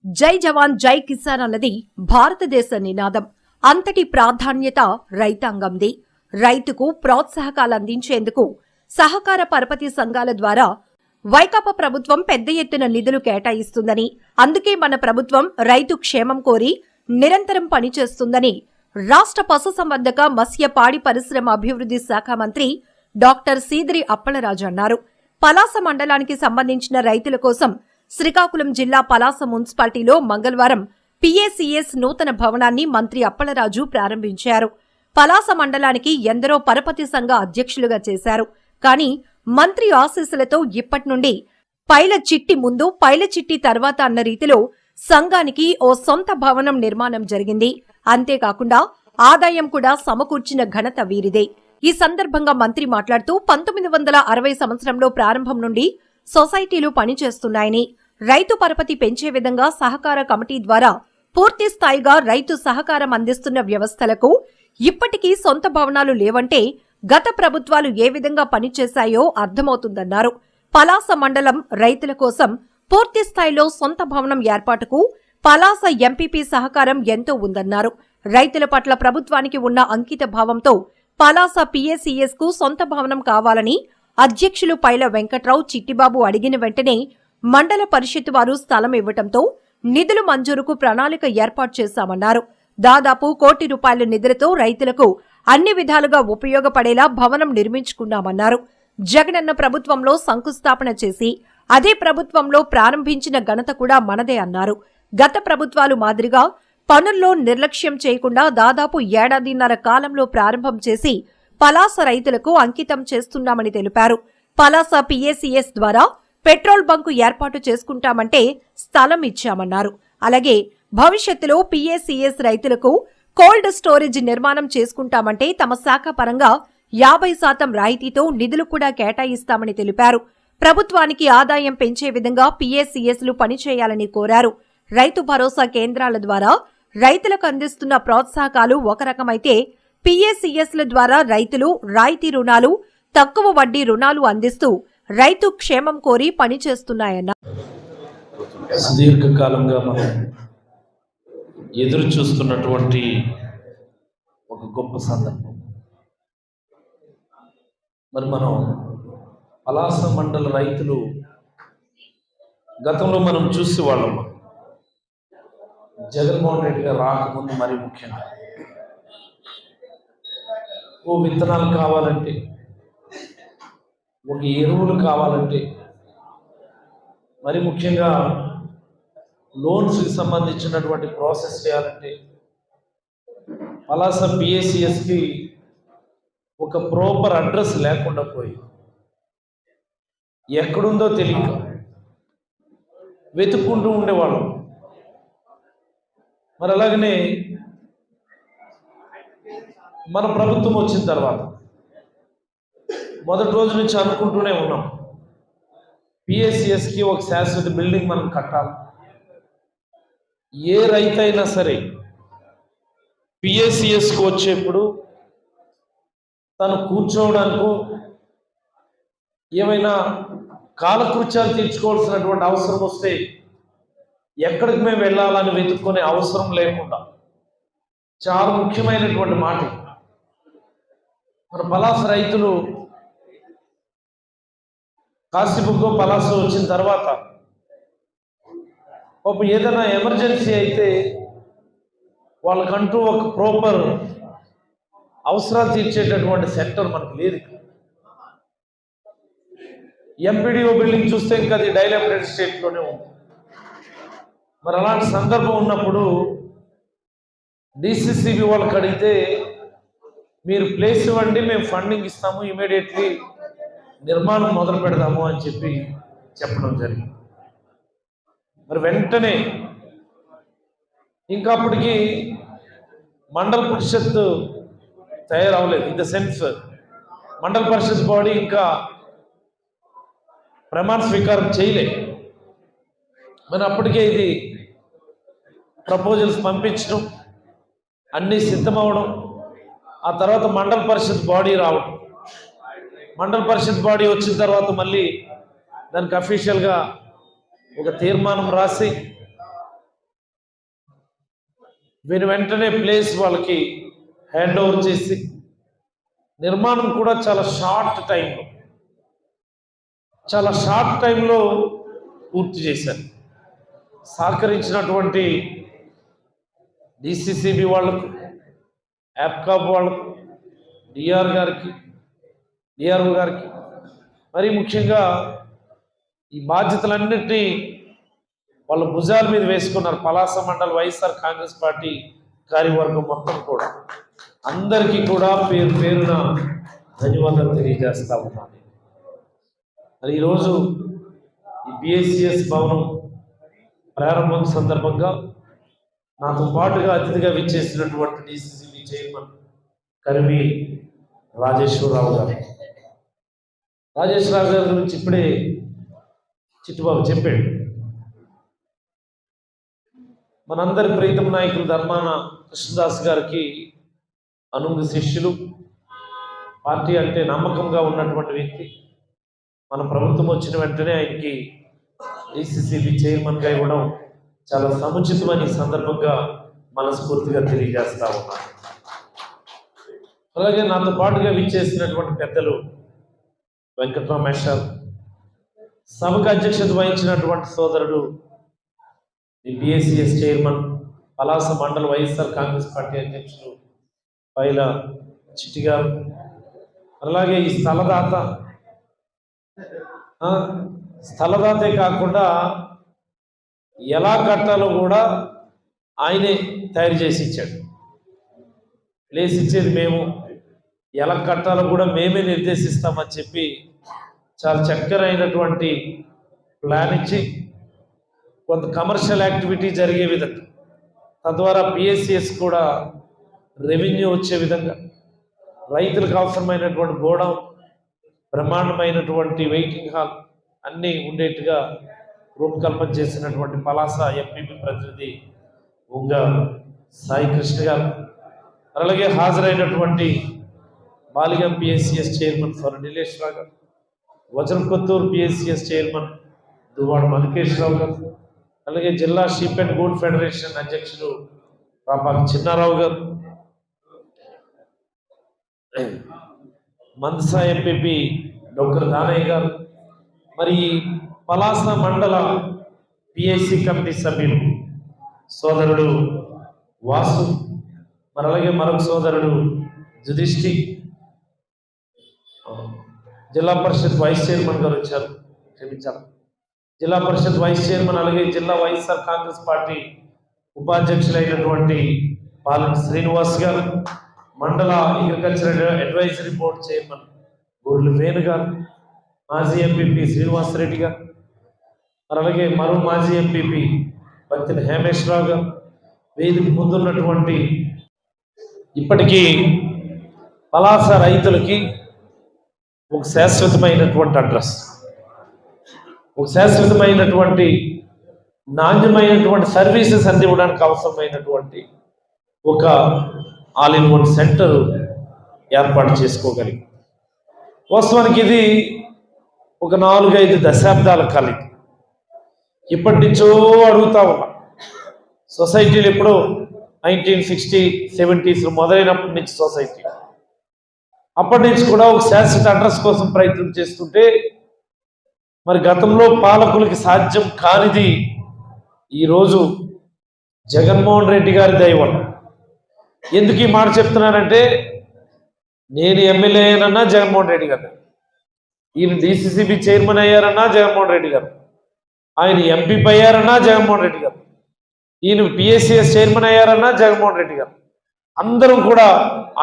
జై జవాన్ జై కిసాన్ అన్నది భారతదేశ నినాదం. అంతటి ప్రాధాన్యత రైతాంగంది. రైతుకు ప్రోత్సాహకాలు అందించేందుకు సహకార పరపతి సంఘాల ద్వారా వైకాపా ప్రభుత్వం పెద్ద ఎత్తున నిధులు కేటాయిస్తుందని, అందుకే మన ప్రభుత్వం రైతు క్షేమం కోరి నిరంతరం పనిచేస్తుందని రాష్ట్ర పశుసంవర్ధక మత్స్య పాడి పరిశ్రమ అభివృద్ధి శాఖ మంత్రి డాక్టర్ సీదిరి అప్పలరాజు అన్నారు. పలాస మండలానికి సంబంధించిన రైతుల కోసం శ్రీకాకుళం జిల్లా పలాస మున్సిపాలిటీలో మంగళవారం పిఏసీఎస్ నూతన భవనాన్ని మంత్రి అప్పలరాజు ప్రారంభించారు. పలాస మండలానికి ఎందరో పరపతి సంఘ అధ్యక్షులుగా చేశారు. కానీ మంత్రి ఆశీస్సులతో ఇప్పటి నుండి పైల చిట్టి ముందు పైల చిట్టి తర్వాత అన్న రీతిలో సంఘానికి ఓ సొంత భవనం నిర్మాణం జరిగింది. అంతేకాకుండా ఆదాయం కూడా సమకూర్చిన ఘనత వీరిదే. ఈ సందర్భంగా మంత్రి మాట్లాడుతూ 1960 సంవత్సరంలో ప్రారంభం నుండి సొసైటీలు పనిచేస్తున్నాయని, రైతు పరపతి పెంచే విధంగా సహకార కమిటీ ద్వారా పూర్తి స్థాయిగా రైతు సహకారం అందిస్తున్న వ్యవస్థలకు ఇప్పటికీ సొంత భవనాలు లేవంటే గత ప్రభుత్వాలు ఏ విధంగా పనిచేశాయో అర్థమవుతుందన్నారు. పలాస మండలం రైతుల కోసం పూర్తి స్థాయిలో సొంత భవనం ఏర్పాటుకు పలాస ఎంపీపీ సహకారం ఎంతో ఉందన్నారు. రైతుల పట్ల ప్రభుత్వానికి ఉన్న అంకిత భావంతో పలాస పిఏసీఎస్ కు సొంత భవనం కావాలని అధ్యక్షులు పైల వెంకట్రావు చిట్టిబాబు అడిగిన వెంటనే మండల పరిషత్ వారు స్థలం ఇవ్వడంతో నిధులు మంజూరుకు ప్రణాళిక ఏర్పాటు చేశామన్నారు. దాదాపు ₹1 కోటి నిధులతో రైతులకు అన్ని విధాలుగా ఉపయోగపడేలా భవనం నిర్మించుకున్నామన్నారు. జగనన్న ప్రభుత్వంలో శంకుస్థాపన చేసి అదే ప్రభుత్వంలో ప్రారంభించిన ఘనత కూడా మనదే అన్నారు. గత ప్రభుత్వాలు మాదిరిగా పనుల్లో నిర్లక్ష్యం చేయకుండా దాదాపు 1.5 ఏళ్ల కాలంలో ప్రారంభం చేసి పలాస రైతులకు అంకితం చేస్తున్నామని తెలిపారు. పలాస పిఏసీఎస్ ద్వారా పెట్రోల్ బంకు ఏర్పాటు చేసుకుంటామంటే స్థలం ఇచ్చామన్నారు. అలాగే భవిష్యత్తులో పిఏసీఎస్ రైతులకు కోల్డ్ స్టోరేజ్ నిర్మాణం చేసుకుంటామంటే తమ శాఖ పరంగా 50% రాయితీతో నిధులు కూడా కేటాయిస్తామని తెలిపారు. ప్రభుత్వానికి ఆదాయం పెంచే విధంగా పిఏసీఎస్లు పనిచేయాలని కోరారు. రైతు భరోసా కేంద్రాల ద్వారా రైతులకు అందిస్తున్న ప్రోత్సాహకాలు ఒక రకమైతే పిఏసీఎస్ల ద్వారా రైతులు రాయితీ రుణాలు, తక్కువ వడ్డీ రుణాలు అందిస్తూ రైతు క్షేమం కోరి పనిచేస్తున్నాయన్నారు. సుదీర్ఘకాలంగా మనం ఎదురు చూస్తున్నటువంటి ఒక గొప్ప సందర్భం. మరి మనం పలాస మండల రైతులు గతంలో మనం చూసేవాళ్ళం. జగన్మోహన్ రెడ్డి గారు రాకముందు మరి ముఖ్యంగా ఓ విత్తనాలు కావాలంటే, ఒక ఎరువులు కావాలంటే, మరి ముఖ్యంగా లోన్స్కి సంబంధించినటువంటి ప్రాసెస్ చేయాలంటే పలాస పిఏసీఎస్కి ఒక ప్రాపర్ అడ్రస్ లేకుండా పోయి ఎక్కడుందో తెలియక వెతుక్కుంటూ ఉండేవాళ్ళం. మరి అలాగనే మన ప్రభుత్వం వచ్చిన తర్వాత మొదటి రోజు నుంచి అనుకుంటూనే ఉన్నాం, పిఏసీఎస్కి ఒక శాశ్వత బిల్డింగ్ మనం కట్టాలి. ఏ రైతు అయినా సరే పిఏసీఎస్కి వచ్చేప్పుడు తను కూర్చోవడానికో ఏమైనా కాలకృత్యాలు తీర్చుకోవాల్సినటువంటి అవసరం వస్తే ఎక్కడికి మేము వెళ్ళాలని వెతుక్కునే అవసరం లేకుండా చాలా ముఖ్యమైనటువంటి మాట. మన పలాస రైతులు కాశీబుగ్గో పలాస వచ్చిన తర్వాత ఏదైనా ఎమర్జెన్సీ అయితే వాళ్ళకంటూ ఒక ప్రాపర్ అవసరాలు తీర్చేటటువంటి సెంటర్ మనకు లేదు. ఎంపీడీఓ బిల్డింగ్ చూస్తే ఇంకా అది డైలాపిడేటెడ్ స్టేట్లోనే ఉంది. మరి అలాంటి సందర్భం ఉన్నప్పుడు డిసిసిబి వాళ్ళకి అడిగితే మీరు ప్లేస్ ఇవ్వండి, మేము ఫండింగ్ ఇస్తాము, ఇమీడియట్లీ నిర్మాణం మొదలు పెడదాము అని చెప్పడం జరిగింది. మరి వెంటనే ఇంకా అప్పటికి మండల పరిషత్ తయారవలేదు. ఇన్ ద సెన్స్ మండల పరిషత్ బాడీ ఇంకా ప్రమాణ స్వీకారం చేయలేదు. మరి అప్పటికే ఇది ప్రపోజల్స్ పంపించడం, అన్నీ సిద్ధమవడం, ఆ తర్వాత మండల పరిషత్ బాడీ రావడం, మండల పరిషత్ బాడీ వచ్చిన తర్వాత మళ్ళీ దానికి అఫీషియల్గా ఒక తీర్మానం రాసి వెంటనే ప్లేస్ వాళ్ళకి హ్యాండ్ ఓవర్ చేసి నిర్మాణం కూడా చాలా షార్ట్ టైంలో పూర్తి చేశారు. సహకరించినటువంటి డిసిసిబి వాళ్ళకు, యాప్కాప్ వాళ్ళకు, డిఆర్ఓ గారికి మరీ ముఖ్యంగా ఈ బాధ్యతలన్నింటినీ వాళ్ళ భుజాల మీద వేసుకున్నారు. పలాస మండల వైఎస్ఆర్ కాంగ్రెస్ పార్టీ కార్యవర్గం మొత్తం కూడా అందరికీ కూడా పేరు పేరున ధన్యవాదాలు తెలియజేస్తా ఉన్నాను. మరి ఈరోజు ఈ బిఎస్సిఎస్ భవనం ప్రారంభం సందర్భంగా నాతో పాటుగా అతిథిగా విచ్చేసినటువంటి డిసిసిబి చైర్మన్ కరిమి రాజేశ్వరరావు గారు గురించి ఇప్పుడే చిట్టుబాబు చెప్పాడు. మనందరి ప్రీతం నాయకులు ధర్మాన కృష్ణదాస్ గారికి అనుంగు శిష్యులు, పార్టీ అంటే నమ్మకంగా ఉన్నటువంటి వ్యక్తి. మన ప్రభుత్వం వచ్చిన వెంటనే ఆయనకి డిసిసిబి చైర్మన్గా ఇవ్వడం చాలా సముచితమని ఈ సందర్భంగా మనస్ఫూర్తిగా తెలియజేస్తా ఉన్నాను. అలాగే నాతో పాటుగా విచ్చేసినటువంటి పెద్దలు వెంకటరామేశ్వర్, సభకు అధ్యక్షత వహించినటువంటి సోదరుడు ఈ బిఎస్సిఎస్ చైర్మన్, పలాస మండల వైఎస్ఆర్ కాంగ్రెస్ పార్టీ అధ్యక్షులు పైల చిట్టి గారు, అలాగే ఈ స్థలదాతే కాకుండా ఎలా కట్టాలో కూడా ఆయనే తయారు చేసి ఇచ్చాడు. ప్లేస్ ఇచ్చేది మేము, ఎలా కట్టాలో కూడా మేమే నిర్దేశిస్తామని చెప్పి చాలా చక్కరైనటువంటి ప్లాన్ ఇచ్చి కొంత కమర్షియల్ యాక్టివిటీ జరిగే విధంగా, తద్వారా పిఎస్సిఎస్ కూడా రెవెన్యూ వచ్చే విధంగా, రైతులకు అవసరమైనటువంటి గోడౌన్, బ్రహ్మాండమైనటువంటి వెయిటింగ్ హాల్ అన్నీ ఉండేట్టుగా రూపకల్పన చేసినటువంటి పలాస ఎంపీపీ ప్రతినిధి ఉంగ సాయి కృష్ణ గారు, అలాగే హాజరైనటువంటి బాలిగం పిఎస్సిఎస్ చైర్మన్ ఫర్ నీలేశ్వరరావు గారు, వజ్రకొత్తూరు పిఎస్సిఎస్ చైర్మన్ దువ్వాడ మధుకేశ్వరరావు గారు, అలాగే జిల్లా షీప్ అండ్ గూడ్ ఫెడరేషన్ అధ్యక్షులు రాపాక చిన్నారావు గారు, మందసా ఎంపీపీ డాక్టర్ దానయ్య గారు, మరి పలాస మండల పిఐసి కమిటీ సభ్యులు సోదరుడు వాసు, మరి అలాగే మరొక సోదరుడు జుధిష్ఠి, జిల్లా పరిషత్ వైస్ చైర్మన్ గారు వచ్చారు, క్షమించాలి, జిల్లా పరిషత్ వైస్ చైర్మన్, అలాగే జిల్లా వైఎస్ఆర్ కాంగ్రెస్ పార్టీ ఉపాధ్యక్షులైనటువంటి పాలెం శ్రీనివాస్ గారు, మండల అగ్రికల్చర్ అడ్వైజరీ బోర్డు చైర్మన్ గొర్రెల వేణు గారు, మాజీ ఎంపీపీ శ్రీనివాసరెడ్డి గారు, అలాగే మరో మాజీ ఎంపీపీ బత్తిన హేమేశ్వరరావు గారు, వేదిక ముందున్నటువంటి ఇప్పటికీ పలాస రైతులకి ఒక శాశ్వతమైనటువంటి అడ్రస్, ఒక శాశ్వతమైనటువంటి నాణ్యమైనటువంటి సర్వీసెస్ అందివ్వడానికి అవసరమైనటువంటి ఒక ఆల్ ఇన్ వన్ సెంటర్ ఏర్పాటు చేసుకోగలిగి, వాస్తవానికి ఇది ఒక 4-5 దశాబ్దాల కలయిక. ఇప్పటి నుంచో అడుగుతా ఉన్నా, సొసైటీలు ఎప్పుడో 1960, 70s మొదలైనప్పటి నుంచి సొసైటీ, అప్పటి నుంచి కూడా ఒక శాశ్వత అడ్రస్ కోసం ప్రయత్నం చేస్తుంటే, మరి గతంలో పాలకులకి సాధ్యం కానిది ఈరోజు జగన్మోహన్ రెడ్డి గారి దయ వల్ల. ఎందుకు ఈ మాట చెప్తున్నానంటే, నేను ఎమ్మెల్యే అయ్యానన్నా జగన్మోహన్ రెడ్డి గారు, ఈయన డిసిసిబి చైర్మన్ అయ్యారన్నా జగన్మోహన్ రెడ్డి గారు, ఆయన ఎంపీ అయ్యారన్నా జగన్మోహన్ రెడ్డి గారు, ఈయన పిఎస్సిఎస్ చైర్మన్ అయ్యారన్నా జగన్మోహన్ రెడ్డి గారు, అందరం కూడా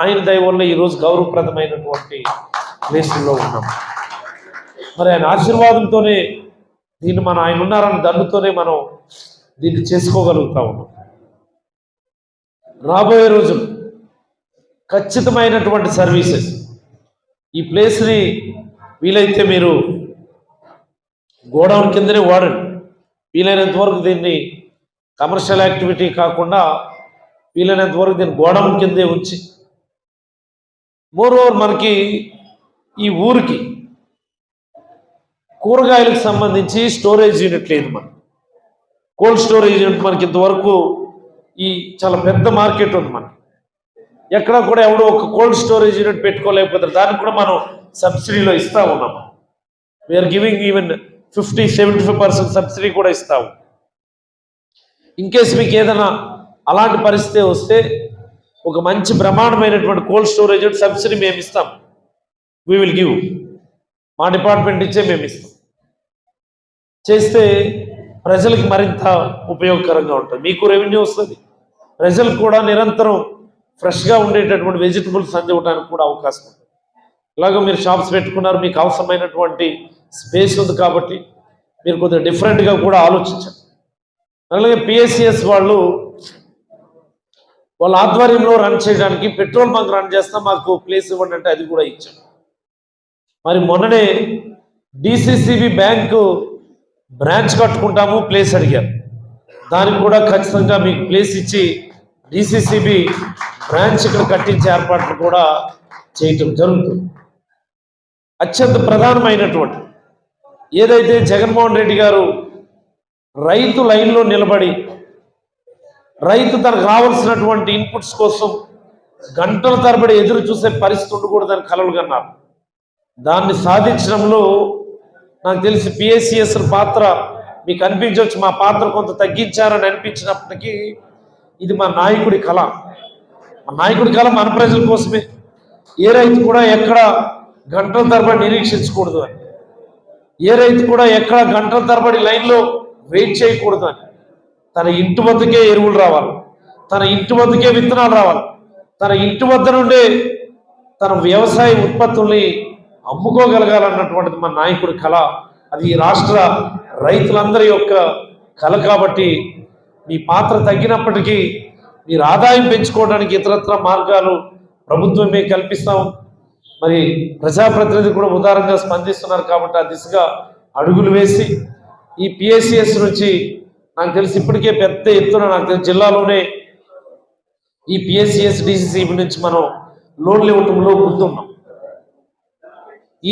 ఆయన దయ వల్ల ఈరోజు గౌరవప్రదమైనటువంటి ప్లేసుల్లో ఉన్నాం. మరి ఆయన ఆశీర్వాదంతోనే దీన్ని ఆయన ఉన్నారన్న దండుతోనే మనం దీన్ని చేసుకోగలుగుతా ఉన్నాం. రాబోయే రోజులు ఖచ్చితమైనటువంటి సర్వీసెస్, ఈ ప్లేస్ని వీలైతే మీరు గోడౌన్ కిందనే వాడండి, వీలైనంత వరకు దీన్ని కమర్షియల్ యాక్టివిటీ కాకుండా వీలైనంత వరకు దీన్ని గోడౌన్ కిందే ఉంచి, మోరోవర్ మనకి ఈ ఊరికి కూరగాయలకు సంబంధించి స్టోరేజ్ యూనిట్ లేదు, మన కోల్డ్ స్టోరేజ్ యూనిట్ మనకి ఇంతవరకు ఈ చాలా పెద్ద మార్కెట్ ఉంది మనకి. ఎక్కడ కూడా ఎవడో ఒక కోల్డ్ స్టోరేజ్ యూనిట్ పెట్టుకోలేకపోతారు. దానికి కూడా మనం సబ్సిడీలో ఇస్తా ఉన్నాము. వీఆర్ గివింగ్ ఈవెన్ 50-75% సబ్సిడీ కూడా ఇస్తాము. ఇన్ కేస్ మీకు ఏదైనా అలాంటి పరిస్థితి వస్తే ఒక మంచి బ్రహ్మాండమైనటువంటి కోల్డ్ స్టోరేజ్ సబ్సిడీ మేము ఇస్తాం. వీ విల్ గివ్, మా డిపార్ట్మెంట్ ఇచ్చే మేము ఇస్తాం. చేస్తే ప్రజలకు మరింత ఉపయోగకరంగా ఉంటుంది. మీకు రెవెన్యూ వస్తుంది, ప్రజలకు కూడా నిరంతరం ఫ్రెష్గా ఉండేటటువంటి వెజిటబుల్స్ అందివ్వడానికి కూడా అవకాశం ఉంటుంది. ఇలాగ మీరు షాప్స్ పెట్టుకున్నారు, మీకు అవసరమైనటువంటి స్పేస్ ఉంది కాబట్టి మీరు కొద్దిగా డిఫరెంట్గా కూడా ఆలోచించారు. అలాగే పిఎస్సిఎస్ వాళ్ళ ఆధ్వర్యంలో రన్ చేయడానికి పెట్రోల్ బంక్ రన్ చేస్తాం, మాకు ప్లేస్ ఇవ్వండి అంటే అది కూడా ఇచ్చాం. మరి మొన్ననే డిసిసిబి బ్యాంకు బ్రాంచ్ కట్టుకుంటాము, ప్లేస్ అడిగారు. దానికి కూడా ఖచ్చితంగా మీకు ప్లేస్ ఇచ్చి డిసిసిబి బ్రాంచ్ ఇక్కడ కట్టించే ఏర్పాట్లు కూడా చేయటం జరుగుతుంది. అత్యంత ప్రధానమైనటువంటి ఏదైతే జగన్మోహన్ రెడ్డి గారు రైతు లైన్లో నిలబడి రైతు తనకు రావాల్సినటువంటి ఇన్పుట్స్ కోసం గంటల తరబడి ఎదురు చూసే పరిస్థితి ఉండకూడదని కలలు కన్నారు. దాన్ని సాధించడంలో నాకు తెలిసి పిఎస్సిఎస్ పాత్ర మీకు అనిపించవచ్చు, మా పాత్ర కొంత తగ్గించారని అనిపించినప్పటికీ ఇది మా నాయకుడి కళ. మా నాయకుడి కళ మన ప్రజల కోసమే. ఏ రైతు కూడా ఎక్కడ గంటల తరబడి నిరీక్షించకూడదు అని, ఏ రైతు కూడా ఎక్కడ గంటల తరబడి లైన్లో వెయిట్ చేయకూడదు అని, తన ఇంటి వద్దకే ఎరువులు రావాలి, తన ఇంటి వద్దకే విత్తనాలు రావాలి, తన ఇంటి వద్ద నుండే తన వ్యవసాయ ఉత్పత్తుల్ని అమ్ముకోగలగాలన్నటువంటిది మన నాయకుడి కళ. అది ఈ రాష్ట్ర రైతులందరి యొక్క కళ. కాబట్టి మీ పాత్ర తగ్గినప్పటికీ మీరు ఆదాయం పెంచుకోవడానికి ఇతరత్ర మార్గాలు ప్రభుత్వమే కల్పిస్తాం. మరి ప్రజాప్రతినిధి కూడా ఉదారంగా స్పందిస్తున్నారు కాబట్టి ఆ దిశగా అడుగులు వేసి ఈ పిఎస్సిఎస్ నుంచి నాకు తెలిసి ఇప్పటికే పెద్ద ఎత్తున నాకు తెలిసి జిల్లాలోనే ఈ పిఎస్సిఎస్ డిసిసిబి నుంచి మనం లోన్లు ఇవ్వటంలో ముందున్నాం.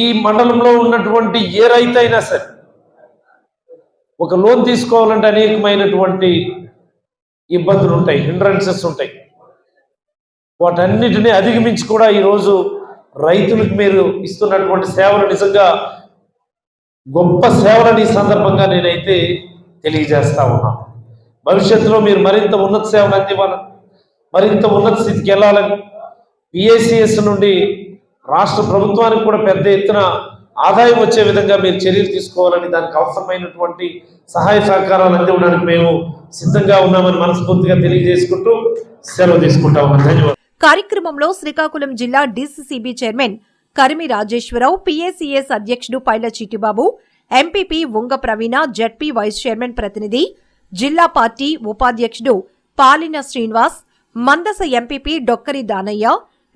ఈ మండలంలో ఉన్నటువంటి ఏ రైతు అయినా సరే ఒక లోన్ తీసుకోవాలంటే అనేకమైనటువంటి ఇబ్బందులు ఉంటాయి, హిండ్రన్సెస్ ఉంటాయి. వాటన్నిటిని అధిగమించి కూడా ఈరోజు రైతులకు మీరు ఇస్తున్నటువంటి సేవలు నిజంగా గొప్ప సేవలని ఈ సందర్భంగా నేనైతే తెలియజేస్తా ఉన్నాను. భవిష్యత్తులో మీరు మరింత ఉన్నత సేవలు అందివ్వాలని, మరింత ఉన్నత స్థితికి వెళ్ళాలని, పిఎస్సిఎస్ నుండి రాష్ట్ర ప్రభుత్వానికి కూడా పెద్ద ఎత్తున ఆదాయం వచ్చే విధంగా మీరు చర్యలు తీసుకోవాలని, దానికి అవసరమైనటువంటి సహాయ సహకారాలు అందివ్వడానికి మేము సిద్ధంగా ఉన్నామని మనస్ఫూర్తిగా తెలియజేసుకుంటూ సెలవు తీసుకుంటా ఉన్నాం. ధన్యవాదాలు. కార్యక్రమంలో శ్రీకాకుళం జిల్లా DCCB chairman Karimi Rajeswararao, PSCS అధ్యక్షుడు Paila Chittibabu, MPP Unga Praveena, ZP vice chairman ప్రతినిధి, జిల్లా పార్టీ ఉపాధ్యక్షుడు పాలిన శ్రీనివాస్, మందస ఎంపీపీ డొక్కరి దానయ్య,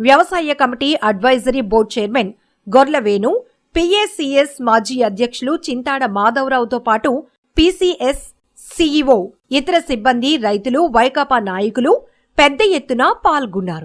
వ్యవసాయ committee advisory board chairman Gorla Venu, PSCS మాజీ అధ్యక్షులు చింతాడ మాధవరావుతో పాటు పిసిఎస్ సిఇఓ, ఇతర సిబ్బంది, రైతులు, వైకాపా నాయకులు పెద్ద ఎత్తున పాల్గొన్నారు.